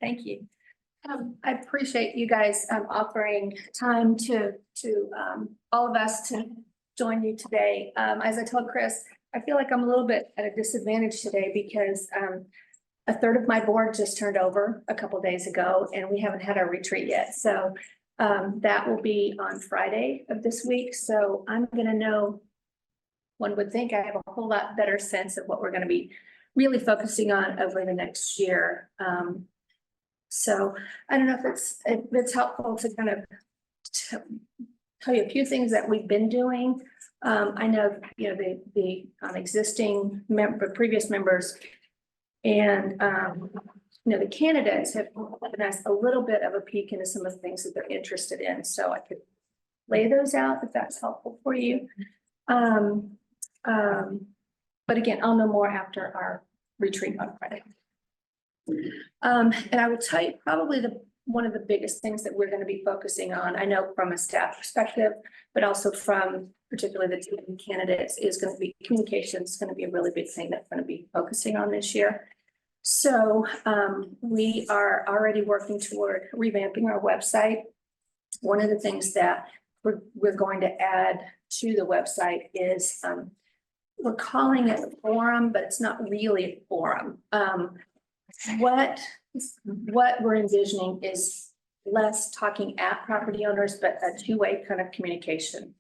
Thank you. I appreciate you guys offering time to all of us to join you today. As I told Chris, I feel like I'm a little bit at a disadvantage today because a third of my board just turned over a couple days ago and we haven't had our retreat yet. So that will be on Friday of this week. So I'm gonna know, one would think I have a whole lot better sense of what we're gonna be really focusing on over the next year. So I don't know if it's helpful to kind of tell you a few things that we've been doing. I know, you know, the existing previous members and, you know, the candidates have given us a little bit of a peek into some of the things that they're interested in. So I could lay those out if that's helpful for you. But again, I'll know more after our retreat on Friday. And I will tell you probably one of the biggest things that we're going to be focusing on, I know from a staff perspective, but also from particularly the team candidates, is going to be communication. It's going to be a really big thing that we're going to be focusing on this year. So we are already working toward revamping our website. One of the things that we're going to add to the website is we're calling it a forum, but it's not really a forum. What we're envisioning is less talking at property owners, but a two-way kind of communication.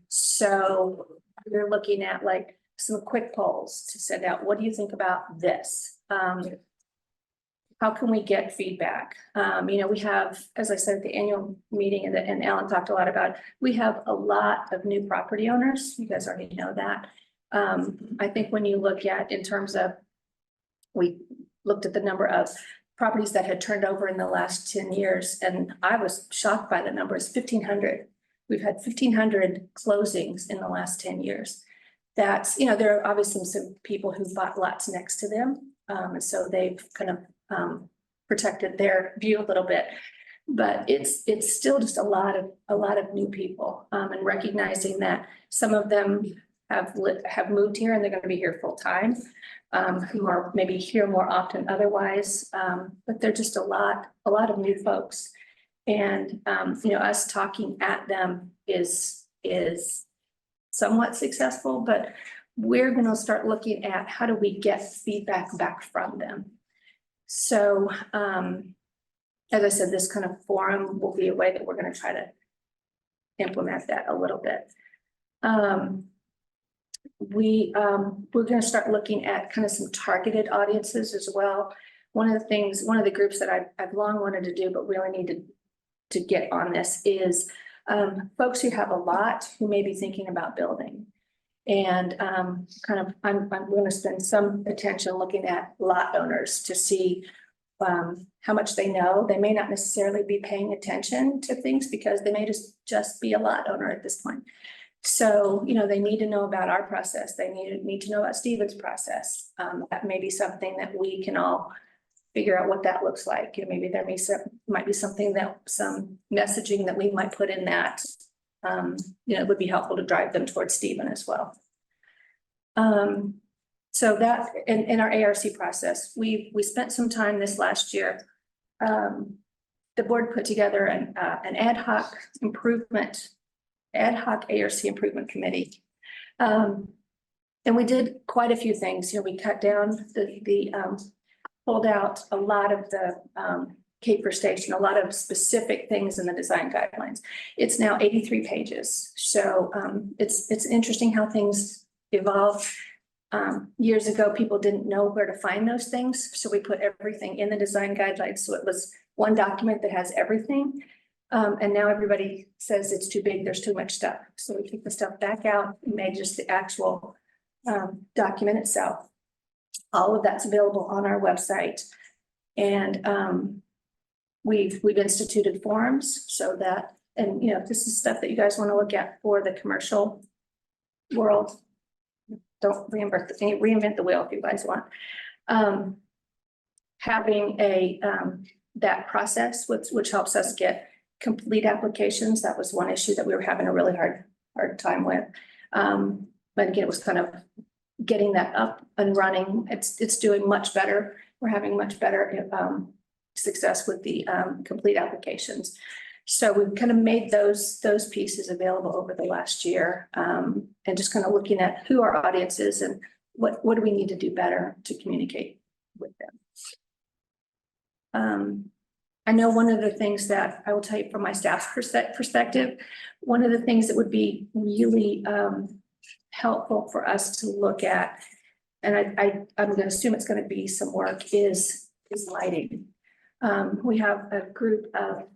So we're looking at like some quick polls to send out. What do you think about this? How can we get feedback? You know, we have, as I said at the annual meeting, and Alan talked a lot about, we have a lot of new property owners. You guys already know that. I think when you look at in terms of, we looked at the number of properties that had turned over in the last 10 years, and I was shocked by the numbers, 1,500. We've had 1,500 closings in the last 10 years. That's, you know, there are obviously some people who bought lots next to them. And so they've kind of protected their view a little bit, but it's still just a lot of new people, and recognizing that some of them have moved here and they're going to be here full time, who are maybe here more often otherwise, but they're just a lot of new folks, and you know, us talking at them is somewhat successful, but we're going to start looking at how do we get feedback back from them. So as I said, this kind of forum will be a way that we're going to try to implement that a little bit. We're going to start looking at kind of some targeted audiences as well. One of the groups that I've long wanted to do, but really need to get on this is folks who have a lot, who may be thinking about building. And I'm going to spend some attention looking at lot owners to see how much they know. They may not necessarily be paying attention to things because they may just be a lot owner at this point. So, you know, they need to know about our process. They need to know about Stephen's process. That may be something that we can all figure out what that looks like. You know, maybe there might be something that some messaging that we might put in that, you know, would be helpful to drive them towards Stephen as well. So that in our ARC process, we spent some time this last year. The board put together an ad hoc ARC improvement committee. And we did quite a few things. You know, we cut down pulled out a lot of the Cape Fear Station, a lot of specific things in the design guidelines. It's now 83 pages. So it's interesting how things evolve. Years ago, people didn't know where to find those things. So we put everything in the design guidelines. So it was one document that has everything. And now everybody says it's too big, there's too much stuff. So we took the stuff back out and made just the actual document itself. All of that's available on our website. And we've instituted forums so that, and you know, if this is stuff that you guys want to look at for the commercial world, don't reinvent the wheel if you guys want. Having that process, which helps us get complete applications. That was one issue that we were having a really hard time with. But again, it was kind of getting that up and running. It's doing much better. We're having much better success with the complete applications. So we've kind of made those pieces available over the last year, and just kind of looking at who our audience is and what do we need to do better to communicate with them. I know one of the things that I will tell you from my staff's perspective, one of the things that would be really helpful for us to look at, and I'm going to assume it's going to be some work, is lighting. We have a group that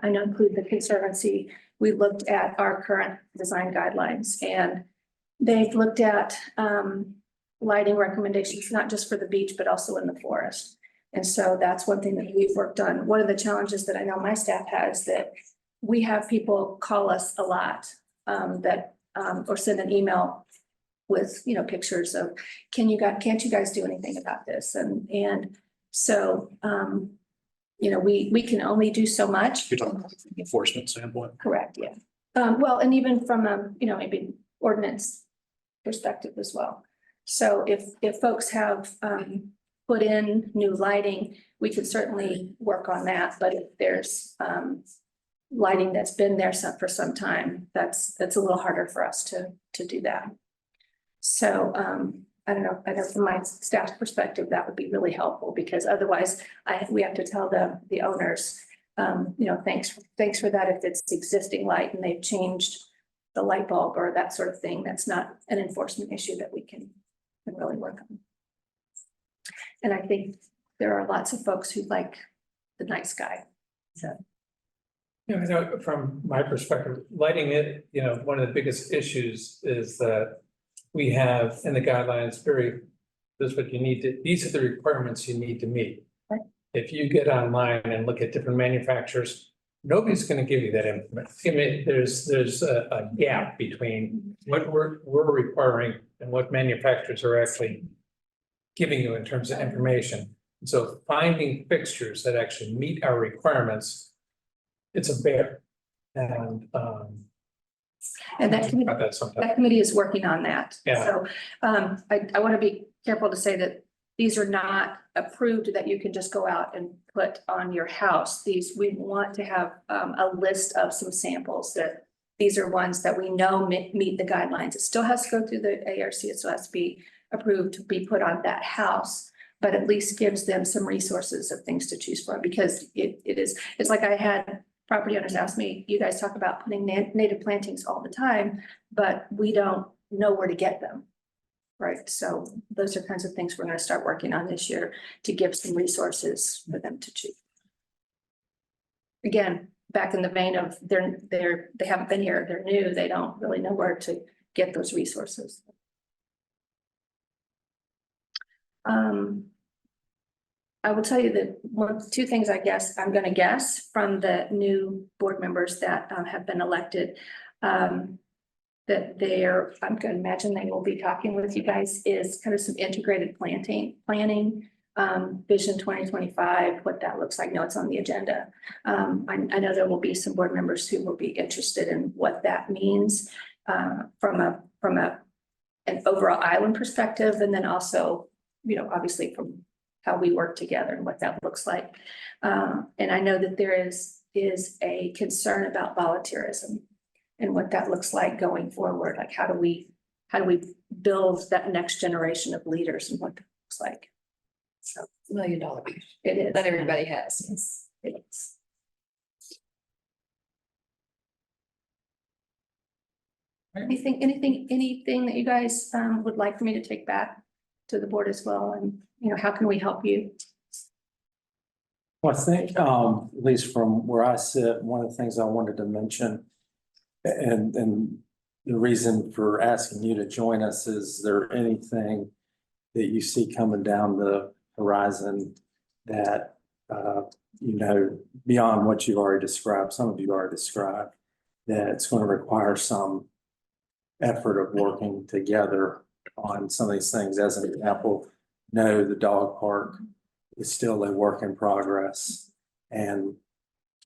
I know include the Conservancy. We looked at our current design guidelines, and they've looked at lighting recommendations, not just for the beach, but also in the forest. And so that's one thing that we've worked on. One of the challenges that I know my staff has, that we have people call us a lot, or send an email with, you know, pictures of, can't you guys do anything about this? And so, you know, we can only do so much. You're talking about from an enforcement standpoint. Correct, yeah. Well, and even from a, you know, maybe ordinance perspective as well. So if folks have put in new lighting, we could certainly work on that. But if there's lighting that's been there for some time, that's a little harder for us to do that. So I don't know from my staff's perspective, that would be really helpful, because otherwise we have to tell the owners, you know, thanks for that. If it's existing light and they've changed the light bulb or that sort of thing, that's not an enforcement issue that we can really work on. And I think there are lots of folks who like the night sky. So. Yeah, I know from my perspective, lighting it, you know, one of the biggest issues is that we have in the guidelines this is what you need to, these are the requirements you need to meet. Right. If you get online and look at different manufacturers, nobody's going to give you that information. I mean, there's a gap between what we're requiring and what manufacturers are actually giving you in terms of information. And so finding fixtures that actually meet our requirements, it's a bear. And that committee is working on that. Yeah. So I want to be careful to say that these are not approved that you can just go out and put on your house. We want to have a list of some samples that these are ones that we know meet the guidelines. It still has to go through the ARC. It still has to be approved to be put on that house, but at least gives them some resources of things to choose from, because it's like I had property owners ask me, you guys talk about putting native plantings all the time, but we don't know where to get them. Right. So those are kinds of things we're going to start working on this year to give some resources for them to choose. Again, back in the vein of they haven't been here, they're new, they don't really know where to get those resources. I will tell you that two things, I guess, I'm going to guess from the new board members that have been elected, that I'm going to imagine they will be talking with you guys, is kind of some integrated planning, Vision 2025, what that looks like. No, it's on the agenda. I know there will be some board members who will be interested in what that means from an overall island perspective, and then also, you know, obviously from how we work together and what that looks like. And I know that there is a concern about volunteerism and what that looks like going forward. Like, how do we build that next generation of leaders and what that looks like? So It's $1 million. it is. That everybody has. It is. Anything that you guys would like for me to take back to the board as well? And, you know, how can we help you? Well, I think, at least from where I sit, one of the things I wanted to mention, and the reason for asking you to join us, is there anything that you see coming down the horizon that, you know, beyond what you've already described, some of you already described, that it's going to require some effort of working together on some of these things? As an example, no, the dog park is still a work in progress. And,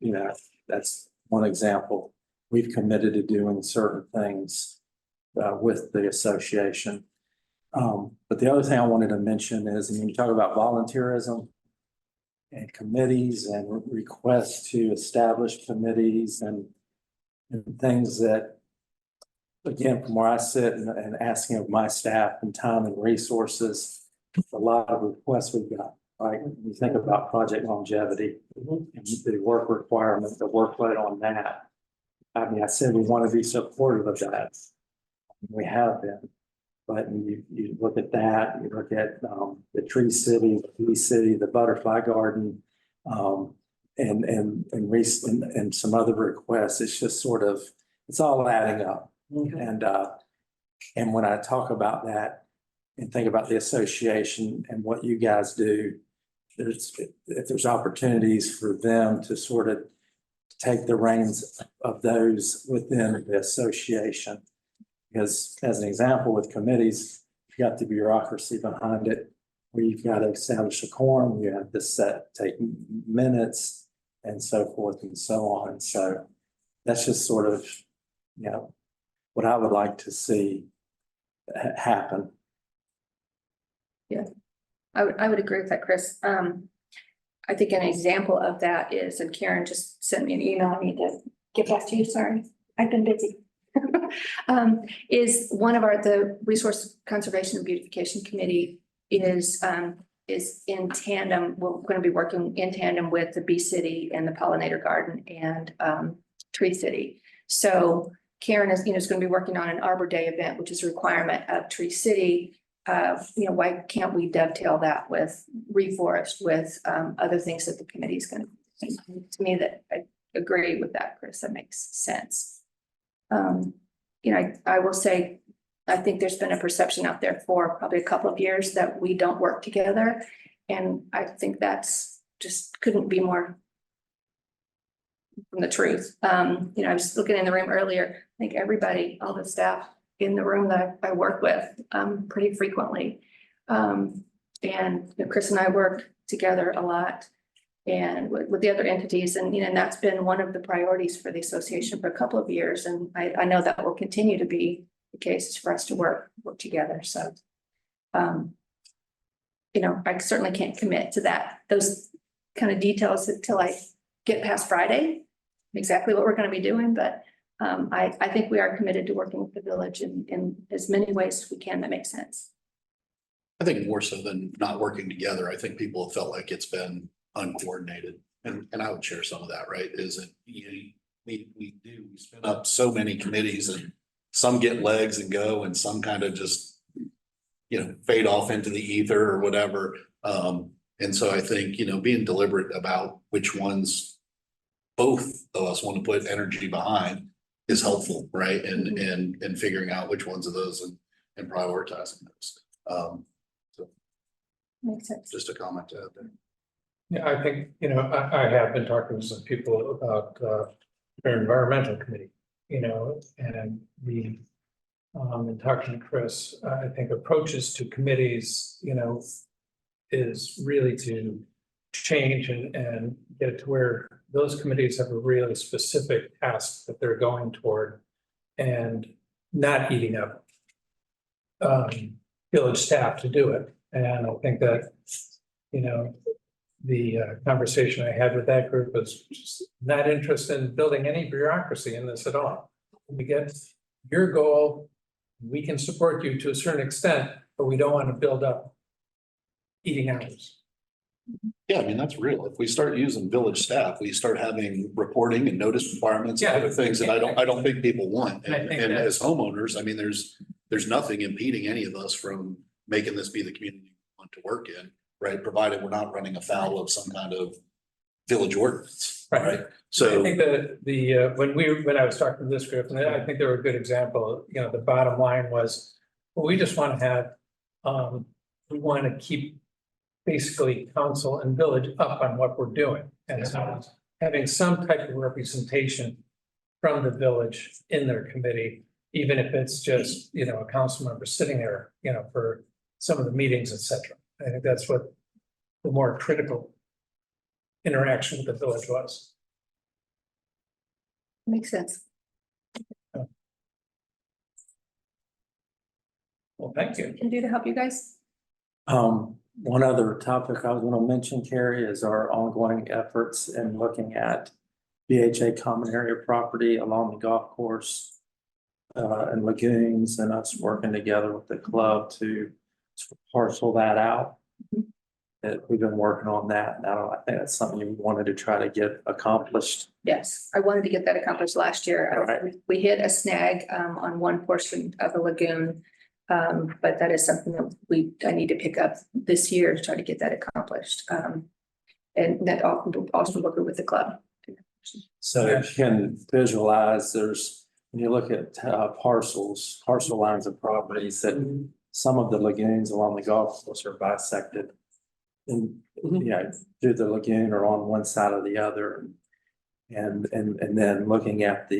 you know, that's one example. We've committed to doing certain things with the association. But the other thing I wanted to mention is, when you talk about volunteerism, and committees and requests to establish committees and things that, again, from where I sit and asking of my staff and time and resources, a lot of requests we've got, right? You think about project longevity, and the work requirement, the workload on that. I mean, I said we want to be supportive of that. We have been. But you look at that, you look at the Tree City, the Bee City, the Butterfly Garden, and some other requests. It's just sort of, it's all adding up. And when I talk about that and think about the association and what you guys do, if there's opportunities for them to sort of take the reins of those within the association. Because as an example, with committees, you've got the bureaucracy behind it, where you've got to establish a quorum, you have to take minutes and so forth and so on. So that's just sort of, what I would like to see happen. I would agree with that, Chris. I think an example of that is, and Karen just sent me an email, I need to get back to you, sorry, I've been busy. Is one of the Resource Conservation and Beautification Committee is in tandem, we're going to be working in tandem with the Bee City and the Pollinator Garden and Tree City. So Karen is going to be working on an Arbor Day event, which is a requirement of Tree City. Why can't we dovetail that with reforest, with other things that the committee is going to do? To me, that I agree with that, Chris, that makes sense. I will say, I think there's been a perception out there for probably a couple of years that we don't work together. And I think that's just couldn't be more from the truth. I was looking in the room earlier, I think everybody, all the staff in the room that I work with pretty frequently. And Chris and I work together a lot and with the other entities, and that's been one of the priorities for the association for a couple of years. And I know that will continue to be the case for us to work together. So, I certainly can't commit to those kind of details until I get past Friday, exactly what we're going to be doing. But I think we are committed to working with the village in as many ways as we can that make sense. I think more so than not working together, I think people have felt like it's been uncoordinated. And I would share some of that, right? Is that we spin up so many committees and some get legs and go and some kind of just, fade off into the ether or whatever. And so I think, being deliberate about which ones both of us want to put energy behind is helpful, right? And figuring out which ones of those and prioritizing those. So Makes sense. just a comment to add there. Yeah, I think, I have been talking to some people about their environmental committee, and and talking to Chris, I think approaches to committees, is really to change and get it to where those committees have a really specific task that they're going toward and not eating up village staff to do it. And I think that, the conversation I had with that group was just not interested in building any bureaucracy in this at all. We get your goal, we can support you to a certain extent, but we don't want to build up eating hours. Yeah, I mean, that's real. If we start using village staff, we start having reporting and notice requirements and Yeah. other things that I don't think people want. And I And think and that- as homeowners, I mean, there's nothing impeding any of us from making this be the community we want to work in, right? Provided we're not running afoul of some kind of village ordinance, right? I So, think that when I was talking to this group, and I think they were a good example, the bottom line was, well, we just want to have, we want to keep basically council and village up on what we're doing. And so having some type of representation from the village in their committee, even if it's just, a council member sitting there, for some of the meetings, et cetera. I think that's what the more critical interaction with the village was. Makes sense. Well, thank you. Can do to help you guys? One other topic I was gonna mention, Carrie, is our ongoing efforts in looking at BHA common area property along the golf course. And lagoons, and us working together with the club to parcel that out. That we've been working on that now. I think that's something we wanted to try to get accomplished. Yes, I wanted to get that accomplished last year. Right. We hit a snag on one portion of the lagoon. But that is something that I need to pick up this year to try to get that accomplished. And that also working with the club. So if you can visualize, when you look at parcel lines of properties, that some of the lagoons along the golf course are bisected. And, through the lagoon or on one side or the other. And then looking at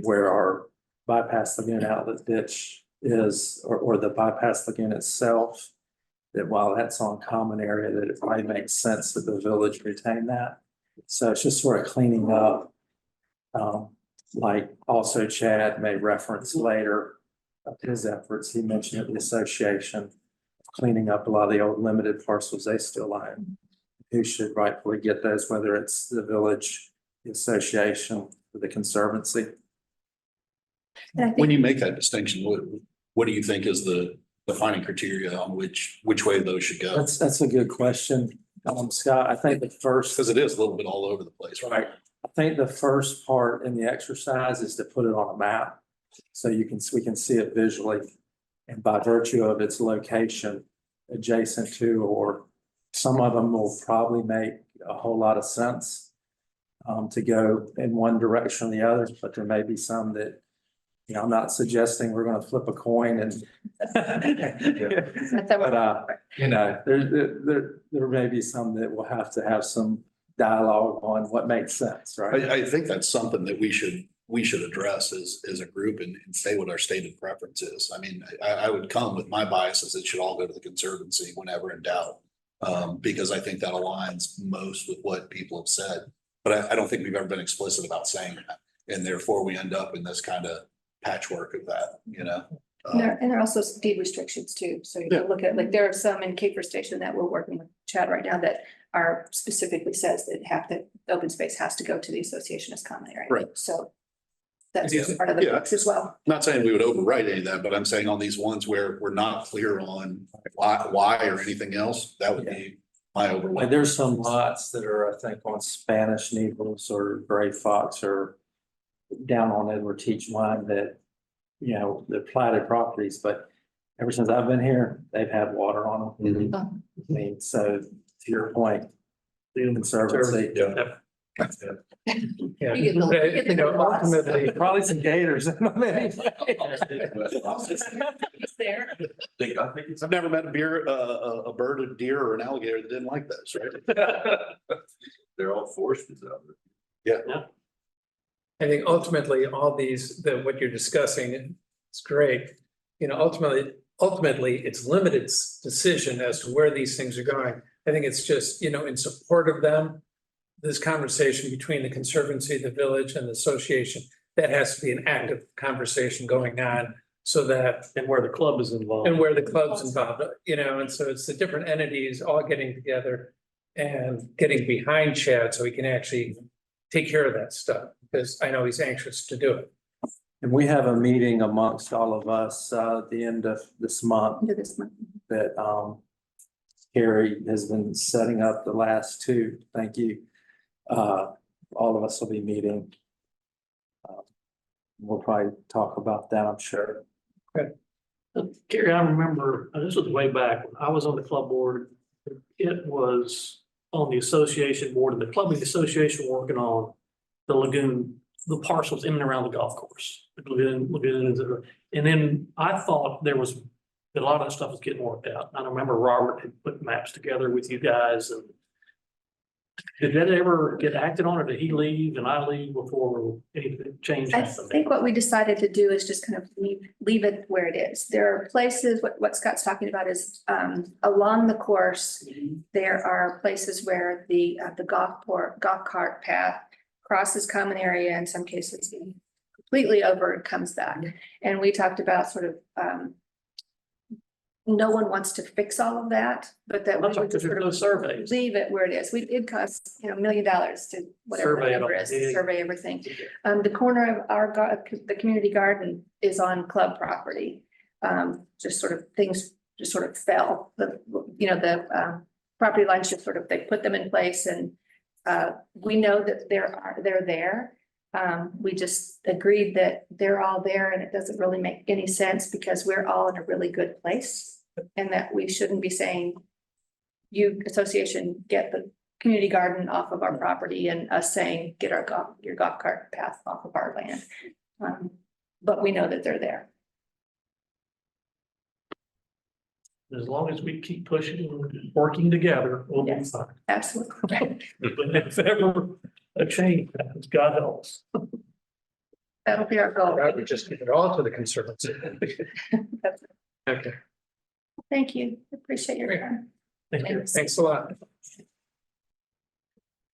where our bypass lagoon outlet ditch is, or the bypass lagoon itself. That while that's on common area, that it might make sense that the village retain that. So it's just sort of cleaning up. Like also Chad may reference later of his efforts, he mentioned at the association. Cleaning up a lot of the old limited parcels they still own. Who should rightfully get those, whether it's the village, the association, or the conservancy. And I When think, you make that distinction, what do you think is the defining criteria on which way those should go? That's a good question. Scott, I think the first. Because it is a little bit all over the place, right? I think the first part in the exercise is to put it on a map. So we can see it visually. And by virtue of its location adjacent to, or some of them will probably make a whole lot of sense. To go in one direction or the other, but there may be some that, I'm not suggesting we're gonna flip a coin and. But, there may be some that will have to have some dialogue on what makes sense, right? I think that's something that we should address as a group and say what our stated preference is. I mean, I would come with my biases. It should all go to the conservancy whenever in doubt. Because I think that aligns most with what people have said. But I don't think we've ever been explicit about saying that. And therefore we end up in this kind of patchwork of that, and there are also some deed restrictions too. So you can look at, like, there are some in Caper Station that we're working with Chad right now that are specifically says that open space has to go to the association as common area. Right. So that's Yeah. part of the Yeah. books as well. Not saying we would overwrite any of that, but I'm saying on these ones where we're not clear on why or anything else, that would be my And overlay. there's some lots that are, I think, on Spanish Needles or Gray Fox or down on Edward Teach line that, they're platted properties, but ever since I've been here, they've had water on them. I mean, so to your point, the conservancy. Yeah, You get the lots. ultimately, Probably some gators in them anyway. It's there. I've never met a bird, a deer, or an alligator that didn't like those, right? They're all forced out there. Yeah. I think ultimately, all these, what you're discussing, it's great. Ultimately, it's limited decision as to where these things are going. I think it's just, in support of them. This conversation between the conservancy, the village, and the association, that has to be an active conversation going on. So that, And where the club is involved. and where the club's involved, and so it's the different entities all getting together. And getting behind Chad so he can actually take care of that stuff, because I know he's anxious to do it. And we have a meeting amongst all of us, at the end of this month Into this month. that, Carrie has been setting up the last two. Thank you. All of us will be meeting. We'll probably talk about that, I'm sure. Gary, I remember, this was way back, when I was on the club board. It was on the association board, and the club and the association working on the lagoon, the parcels in and around the golf course. The lagoons, and then I thought there was, a lot of that stuff was getting worked out. I remember Robert had put maps together with you guys, and did that ever get acted on, or did he leave and I leave before anything changed? I think what we decided to do is just kind of leave it where it is. There are places, what Scott's talking about is along the course, there are places where the golf cart path crosses common area, in some cases completely over and comes back. And we talked about sort of no one wants to fix all of that, but that we That's right, would because just there's sort no of surveys. leave it where it is. It costs, $1 million to whatever the Survey it number all. is, Yeah, to yeah. survey everything. The corner of our the community garden is on club property. Just sort of things just sort of fell, the property lines just sort of, they put them in place and we know that they're there. We just agreed that they're all there and it doesn't really make any sense because we're all in a really good place. And that we shouldn't be saying, you association, get the community garden off of our property and us saying, get your golf cart path off of our land. But we know that they're there. As long as we keep pushing and working together, we'll be Yes. fine. Absolutely. But if ever a change happens, God helps. That'll be our goal. I would just give it all to the conservancy. Okay, Thank you. Appreciate your time. Thank you. Thanks. thanks a lot.